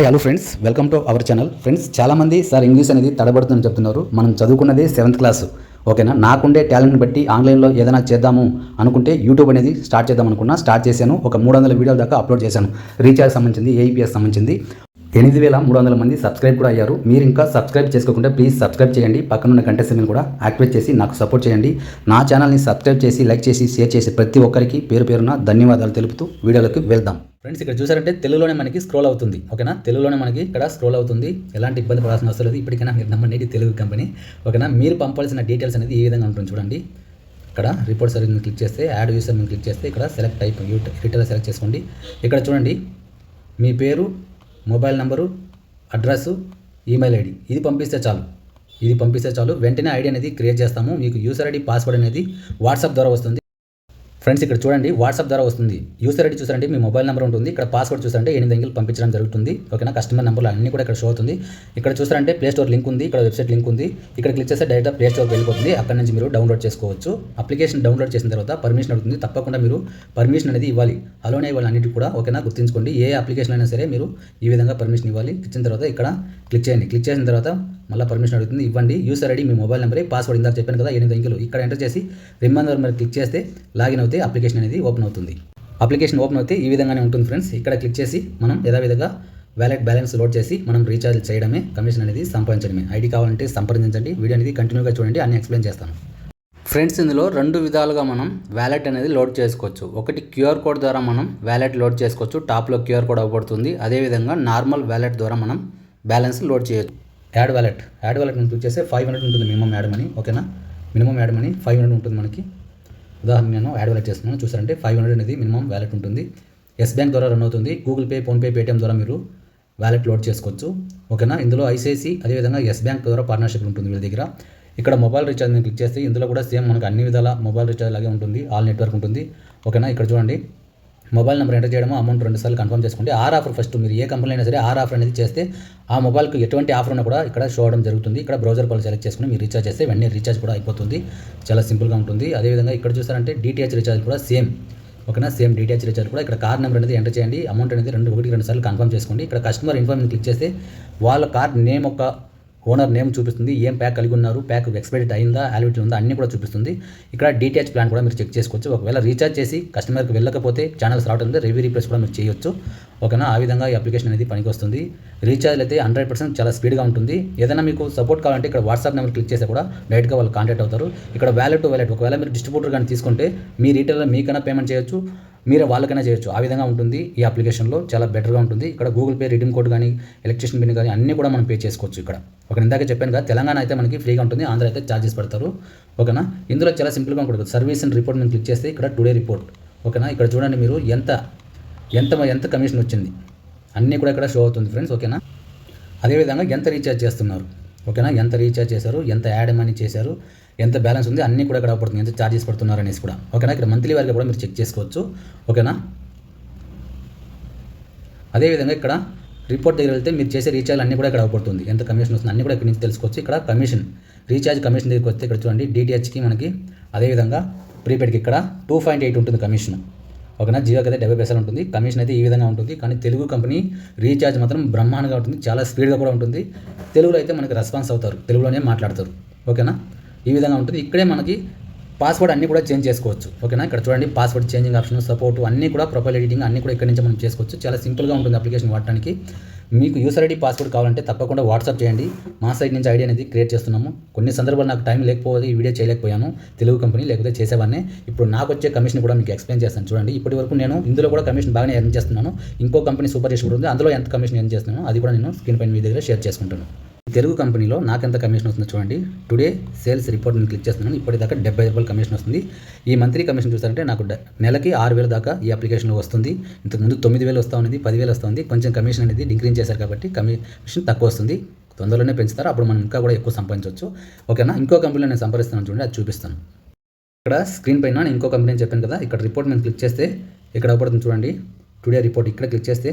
Hi hello friends, welcome to our channel. Friends, చాలామంది sir English అనేది తడబడుతుందని చెప్తున్నారు. మనం చదువుకున్నది 7th క్లాసు, ఓకేనా. నాకుండే టాలెంట్ని బట్టి ఆన్లైన్లో ఏదైనా చేద్దాము అనుకుంటే యూట్యూబ్ అనేది స్టార్ట్ చేద్దాం అనుకున్నా. స్టార్ట్ చేశాను. ఒక 300 వీడియోల దాకా అప్లోడ్ చేశాను. రీఛార్జ్ సంబంధించింది, ఏఈపీఎస్ సంబంధించింది. 8300 మంది సబ్స్క్రైబ్ కూడా అయ్యారు. మీరు ఇంకా సబ్స్క్రైబ్ చేసుకోకుండా ప్లీజ్ సబ్స్క్రైబ్ చేయండి. పక్కనున్న గంట సింబల్ కూడా యాక్టివేట్ చేసి నాకు సపోర్ట్ చేయండి. నా ఛానల్ని సబ్స్క్రైబ్ చేసి, లైక్ చేసి, షేర్ చేసి ప్రతి ఒక్కరికి పేరు పేరున ధన్యవాదాలు తెలుపుతూ వీడియోలోకి వెళ్దాం. ఫ్రెండ్స్, ఇక్కడ చూసారంటే తెలుగులోనే మనకి స్క్రోల్ అవుతుంది, ఓకేనా. తెలుగులోనే మనకి ఇక్కడ స్క్రోల్ అవుతుంది. ఎలాంటి ఇబ్బంది పడాల్సిన అవసరం లేదు. ఇప్పటికైనా మీరు నమ్మండి, తెలుగు కంపెనీ, ఓకేనా. మీరు పంపాల్సిన డీటెయిల్స్ అనేది ఈ విధంగా ఉంటుంది చూడండి. ఇక్కడ రిపోర్ట్ సర్వీస్ క్లిక్ చేస్తే, యాడ్ యూసర్ మీద క్లిక్ చేస్తే ఇక్కడ సెలెక్ట్ టైప్ రిటైలర్ సెలెక్ట్ చేసుకోండి. ఇక్కడ చూడండి, మీ పేరు, mobile number, address, email ID ఇది పంపిస్తే చాలు. వెంటనే ఐడి అనేది క్రియేట్ చేస్తాము. మీకు యూసర్ ఐడి, పాస్వర్డ్ అనేది వాట్సాప్ ద్వారా వస్తుంది. ఫ్రెండ్స్, ఇక్కడ చూడండి, వాట్సాప్ ద్వారా వస్తుంది. యూసర్ ఐడి చూసారంటే మీ మొబైల్ నెంబర్ ఉంటుంది. ఇక్కడ పాస్వర్డ్ చూసారంటే 8 అంకెలు పంపించడం జరుగుతుంది, ఓకేనా. కస్టమర్ నెంబర్లు అన్నీ కూడా ఇక్కడ షో అవుతుంది. ఇక్కడ చూసారంటే ప్లే స్టోర్ లింక్ ఉంది, ఇక్కడ వెబ్సైట్ లింక్ ఉంది. ఇక్కడ క్లిక్ చేస్తే డైరెక్ట్గా ప్లే స్టోర్కి వెళ్ళిపోతుంది. అక్కడ నుంచి మీరు డౌన్లోడ్ చేసుకోవచ్చు. అప్లికేషన్ డౌన్లోడ్ చేసిన తర్వాత పర్మిషన్ అడుగుతుంది. తప్పకుండా మీరు పర్మిషన్ అనేది ఇవ్వాలి. అలోనే ఇవ్వాలి అన్నిటికీ కూడా, ఓకేనా. గుర్తుంచుకోండి, ఏ అప్లికేషన్ అయినా సరే మీరు ఈ విధంగా పర్మిషన్ ఇవ్వాలి. ఇచ్చిన తర్వాత ఇక్కడ క్లిక్ చేయండి. క్లిక్ చేసిన తర్వాత మళ్ళీ పర్మిషన్ అడుగుతుంది, ఇవ్వండి. యూసర్ ఐడి మీ మొబైల్ నెంబరే, పాస్వర్డ్ ఇందాక చెప్పాను కదా 8 అంకెలు, ఇక్కడ ఎంటర్ చేసి రిమైండర్ మీద క్లిక్ చేస్తే లాగిన్ అవుతే అప్లికేషన్ అనేది ఓపెన్ అవుతుంది. అప్లికేషన్ ఓపెన్ అవుతే ఈ విధంగానే ఉంటుంది ఫ్రెండ్స్. ఇక్కడ క్లిక్ చేసి మనం యథావిధిగా వ్యాలెట్ బ్యాలెన్స్ లోడ్ చేసి మనం రీఛార్జ్ చేయడమే, కమిషన్ అనేది సంపాదించడమే. ఐడి కావాలంటే సంప్రదించండి. వీడియో అనేది కంటిన్యూగా చూడండి, అన్ని ఎక్స్ప్లెయిన్ చేస్తాను. ఫ్రెండ్స్, ఇందులో 2 విధాలుగా మనం వ్యాలెట్ అనేది లోడ్ చేసుకోవచ్చు. ఒకటి క్యూఆర్ కోడ్ ద్వారా మనం వ్యాలెట్ లోడ్ చేసుకోవచ్చు. టాప్లో క్యూఆర్ కోడ్ అవ్వబడుతుంది. అదేవిధంగా నార్మల్ వ్యాలెట్ ద్వారా మనం బ్యాలెన్స్ లోడ్ చేయొచ్చు. యాడ్ వ్యాలెట్ మనం క్లిక్ చేస్తే 500 ఉంటుంది మినిమం యాడ్ మనీ, ఓకేనా. మినిమం యాడ్ మనీ 500 ఉంటుంది మనకి. ఉదాహరణ నేను యాడ్ వ్యాలెట్ చేస్తున్నాను. చూసారంటే 500 అనేది మినిమం వ్యాలెట్ ఉంటుంది. ఎస్ బ్యాంక్ ద్వారా రన్ అవుతుంది. గూగుల్ పే, ఫోన్పే, పేటీఎం ద్వారా మీరు వ్యాలెట్ లోడ్ చేసుకోవచ్చు, ఓకేనా. ఇందులో ఐసిఐసి అదేవిధంగా ఎస్ బ్యాంక్ ద్వారా పార్ట్నర్షిప్ ఉంటుంది వీళ్ళ దగ్గర. ఇక్కడ మొబైల్ రీఛార్జ్ మీద క్లిక్ చేస్తే ఇందులో కూడా సేమ్ మనకు అన్ని విధాల మొబైల్ రీఛార్జ్ లాగే ఉంటుంది. ఆల్ నెట్వర్క్ ఉంటుంది, ఓకేనా. ఇక్కడ చూడండి, మొబైల్ నెంబర్ ఎంటర్ చేయడము, అమౌంట్ 2 సార్లు కన్ఫర్మ్ చేసుకోండి. ఆర్ ఆఫర్ ఫస్ట్ మీరు ఏ కంపెనీ అయినా సరే ఆర్ ఆఫర్ అనేది చేస్తే ఆ మొబైల్కి ఎటువంటి ఆఫర్ ఉన్నా కూడా ఇక్కడ షో అవడం జరుగుతుంది. ఇక్కడ బ్రౌజర్ కాల్ సెలెక్ట్ చేసుకుని మీరు రీఛార్జ్ చేస్తే వెంటనే రీఛార్జ్ కూడా అయిపోతుంది. చాలా సింపుల్గా ఉంటుంది. అదేవిధంగా ఇక్కడ చూసారంటే డిటిహెచ్ రీఛార్జ్ కూడా సేమ్, ఓకేనా. సేమ్ డిటిహెచ్ రీఛార్జ్ కూడా ఇక్కడ కార్డ్ నెంబర్ అనేది ఎంటర్ చేయండి. అమౌంట్ అనేది 2 సార్లు కన్ఫర్మ్ చేసుకోండి. ఇక్కడ కస్టమర్ ఇన్ఫర్మేషన్ క్లిక్ చేస్తే వాళ్ళ కార్డ్ నేమ్ ఒక ఓనర్ నేమ్ చూపిస్తుంది. ఏం ప్యాక్ కలిగి ఉన్నారు, ప్యాక్ ఎక్స్పైరీ అయిందా, వ్యాలిడిటీ ఉందా, అన్నీ కూడా చూపిస్తుంది. ఇక్కడ డిటిహెచ్ ప్లాన్ కూడా మీరు చెక్ చేసుకోవచ్చు. ఒకవేళ రీఛార్జ్ చేసి కస్టమర్కి వెళ్ళకపోతే ఛానల్స్ రావడం లేదు, రివ్యూ రీప్లేస్ కూడా మీరు చేయొచ్చు, ఓకేనా. ఆ విధంగా ఈ అప్లికేషన్ అనేది పనికి వస్తుంది. రీఛార్జ్ అయితే 100% చాలా స్పీడ్గా ఉంటుంది. ఏదైనా మీకు సపోర్ట్ కావాలంటే ఇక్కడ వాట్సాప్ నెంబర్ క్లిక్ చేస్తే కూడా డైరెక్ట్గా వాళ్ళు కాంటాక్ట్ అవుతారు. ఇక్కడ వ్యాలెట్ టు వ్యాలెట్, ఒకవేళ మీరు డిస్ట్రిబ్యూటర్ కానీ తీసుకుంటే మీ రీటైలర్ మీకైనా పేమెంట్ చేయొచ్చు, మీరు వాళ్ళకైనా చేయొచ్చు. ఆ విధంగా ఉంటుంది ఈ అప్లికేషన్లో, చాలా బెటర్గా ఉంటుంది. ఇక్కడ గూగుల్ పే, రిడీమ్ కోడ్ కానీ, ఎలక్ట్రిసిటీ బిల్ కానీ అన్నీ కూడా మనం పే చేసుకోవచ్చు. ఇక్కడ ఒక ఇందాక చెప్పాను కదా, తెలంగాణ అయితే మనకి ఫ్రీగా ఉంటుంది, ఆంధ్ర అయితే ఛార్జెస్ పడతారు, ఓకేనా. ఇందులో చాలా సింపుల్గా ఉంటుంది. సర్వీస్ అండ్ రిపోర్ట్ మీద క్లిక్ చేస్తే ఇక్కడ టుడే రిపోర్ట్, ఓకేనా. ఇక్కడ చూడండి మీరు ఎంత కమిషన్ వచ్చింది అన్నీ కూడా ఇక్కడ షో అవుతుంది ఫ్రెండ్స్, ఓకేనా. అదేవిధంగా ఎంత రీఛార్జ్ చేస్తున్నారు, ఓకేనా. ఎంత రీఛార్జ్ చేశారు, ఎంత యాడ్ మనీ చేశారు, ఎంత బ్యాలెన్స్ ఉంది అన్నీ కూడా ఇక్కడ పడుతుంది. ఎంత ఛార్జెస్ పడుతున్నారు అనేసి కూడా, ఓకేనా. ఇక్కడ మంత్లీ వారిగా కూడా మీరు చెక్ చేసుకోవచ్చు, ఓకేనా. అదేవిధంగా ఇక్కడ రిపోర్ట్ దగ్గర వెళ్తే మీరు చేసే రీఛార్జ్ అన్నీ కూడా ఇక్కడ అవపడుతుంది. ఎంత కమిషన్ వస్తుంది అన్నీ కూడా ఇక్కడ నుంచి తెలుసుకోవచ్చు. ఇక్కడ కమిషన్, రీఛార్జ్ కమిషన్ దగ్గరికి వస్తే ఇక్కడ చూడండి డిటిహెచ్కి మనకి, అదేవిధంగా ప్రీపెయిడ్కి ఇక్కడ 2.8 ఉంటుంది కమిషన్, ఓకేనా. జియోకి అయితే 70 పైసలు ఉంటుంది. కమిషన్ అయితే ఈ విధంగా ఉంటుంది. కానీ తెలుగు కంపెనీ రీఛార్జ్ మాత్రం బ్రహ్మాండంగా ఉంటుంది, చాలా స్పీడ్గా కూడా ఉంటుంది. తెలుగులో అయితే మనకి రెస్పాన్స్ అవుతారు, తెలుగులోనే మాట్లాడతారు, ఓకేనా. ఈ విధంగా ఉంటుంది. ఇక్కడే మనకి పాస్వర్డ్ అన్నీ కూడా చేంజ్ చేసుకోవచ్చు, ఓకేనా. ఇక్కడ చూడండి పాస్వర్డ్ చేంజింగ్ ఆప్షన్, సపోర్ట్ అన్నీ కూడా, ప్రొఫైల్ ఎడిటింగ్ అన్నీ కూడా ఇక్కడ నుంచి మనం చేసుకోవచ్చు. చాలా సింపుల్గా ఉంటుంది అప్లికేషన్ వాడటానికి. మీకు యూసర్ ఐడి, పాస్వర్డ్ కావాలంటే తప్పకుండా వాట్సాప్ చేయండి. మా సైడ్ నుంచి ఐడి అనేది క్రియేట్ చేస్తున్నాము. కొన్ని సందర్భాలు నాకు టైం లేకపోతే ఈ వీడియో చేయలేకపోయాను, తెలుగు కంపెనీ లేకపోతే చేసేవాడిని. ఇప్పుడు నాకు వచ్చే కమిషన్ కూడా మీకు ఎక్స్ప్లెయిన్ చేస్తాను చూడండి. ఇప్పటి వరకు నేను ఇందులో కూడా కమిషన్ బాగానే ఎర్న్ చేస్తున్నాను. ఇంకో కంపెనీ సూపర్ డిస్ట్రిబ్యూటర్ ఉంది, అందులో ఎంత కమిషన్ ఎర్న్ చేస్తున్నాను అది కూడా నేను స్క్రీన్ పైన మీ దగ్గర షేర్ చేసుకుంటాను. తెలుగు కంపెనీలో నాకు ఎంత కమిషన్ వస్తుందో చూడండి. టుడే సేల్స్ రిపోర్ట్ నేను క్లిక్ చేస్తున్నాను. ఇప్పటిదాకా 70 రూపాయలు కమిషన్ వస్తుంది. ఈ మంత్లీ కమిషన్ చూసారంటే నాకు నెలకి 6,000 దాకా ఈ అప్లికేషన్లో వస్తుంది. ఇంతకుముందు 9,000 వస్తూ ఉంది, 10,000 వస్తుంది. కొంచెం కమిషన్ అనేది డిక్రీజ్ చేశారు కాబట్టి కమిషన్ తక్కువ వస్తుంది. తొందరలోనే పెంచుతారు, అప్పుడు మనం ఇంకా కూడా ఎక్కువ సంపాదించవచ్చు, ఓకేనా. ఇంకో కంపెనీలో నేను సంపాదిస్తున్నాను చూడండి, అది చూపిస్తాను. ఇక్కడ స్క్రీన్ పైన నేను ఇంకో కంపెనీ చెప్పాను కదా, ఇక్కడ రిపోర్ట్ మీద క్లిక్ చేస్తే ఇక్కడ అవపడుతుంది చూడండి టుడే రిపోర్ట్. ఇక్కడ క్లిక్ చేస్తే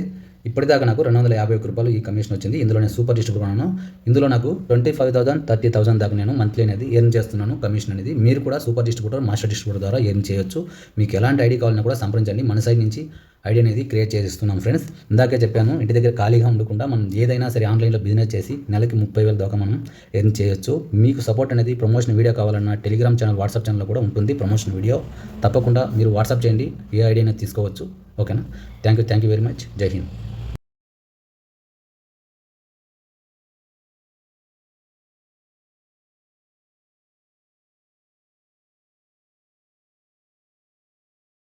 ఇప్పటిదాకా నాకు 251 రూపాయలు ఈ కమిషన్ వచ్చింది. ఇందులో నేను సూపర్ డిస్ట్రిబ్యూటర్ ఉన్నాను. ఇందులో నాకు 25,000 30,000 దాకా నేను మంత్లీ అనేది ఎర్న్ చేస్తున్నాను కమిషన్ అనేది. మీరు కూడా సూపర్ డిస్ట్రిబ్యూటర్ మాస్టర్ డిస్ట్రిబ్యూటర్ ద్వారా ఎర్న్ చేయొచ్చు. మీకు ఎలాంటి ఐడి కావాలన్నా కూడా సంప్రదించండి. మన సైడ్ నుంచి ఐడి అనేది క్రియేట్ చేసిస్తున్నాం ఫ్రెండ్స్. ఇందాకే చెప్పాను, ఇంటి దగ్గర ఖాళీగా ఉండకుండా మనం ఏదైనా సరే ఆన్లైన్లో బిజినెస్ చేసి నెలకి 30,000 దాకా మనం ఎర్న్ చేయొచ్చు. మీకు సపోర్ట్ అనేది ప్రమోషన్ వీడియో కావాలన్నా టెలిగ్రామ్ ఛానల్, వాట్సాప్ ఛానల్లో కూడా ఉంటుంది ప్రమోషన్ వీడియో. తప్పకుండా మీరు వాట్సాప్ చేయండి, ఏ ఐడి అనేది తీసుకోవచ్చు. ఓకేనా? Thank you very much. జై హింద్.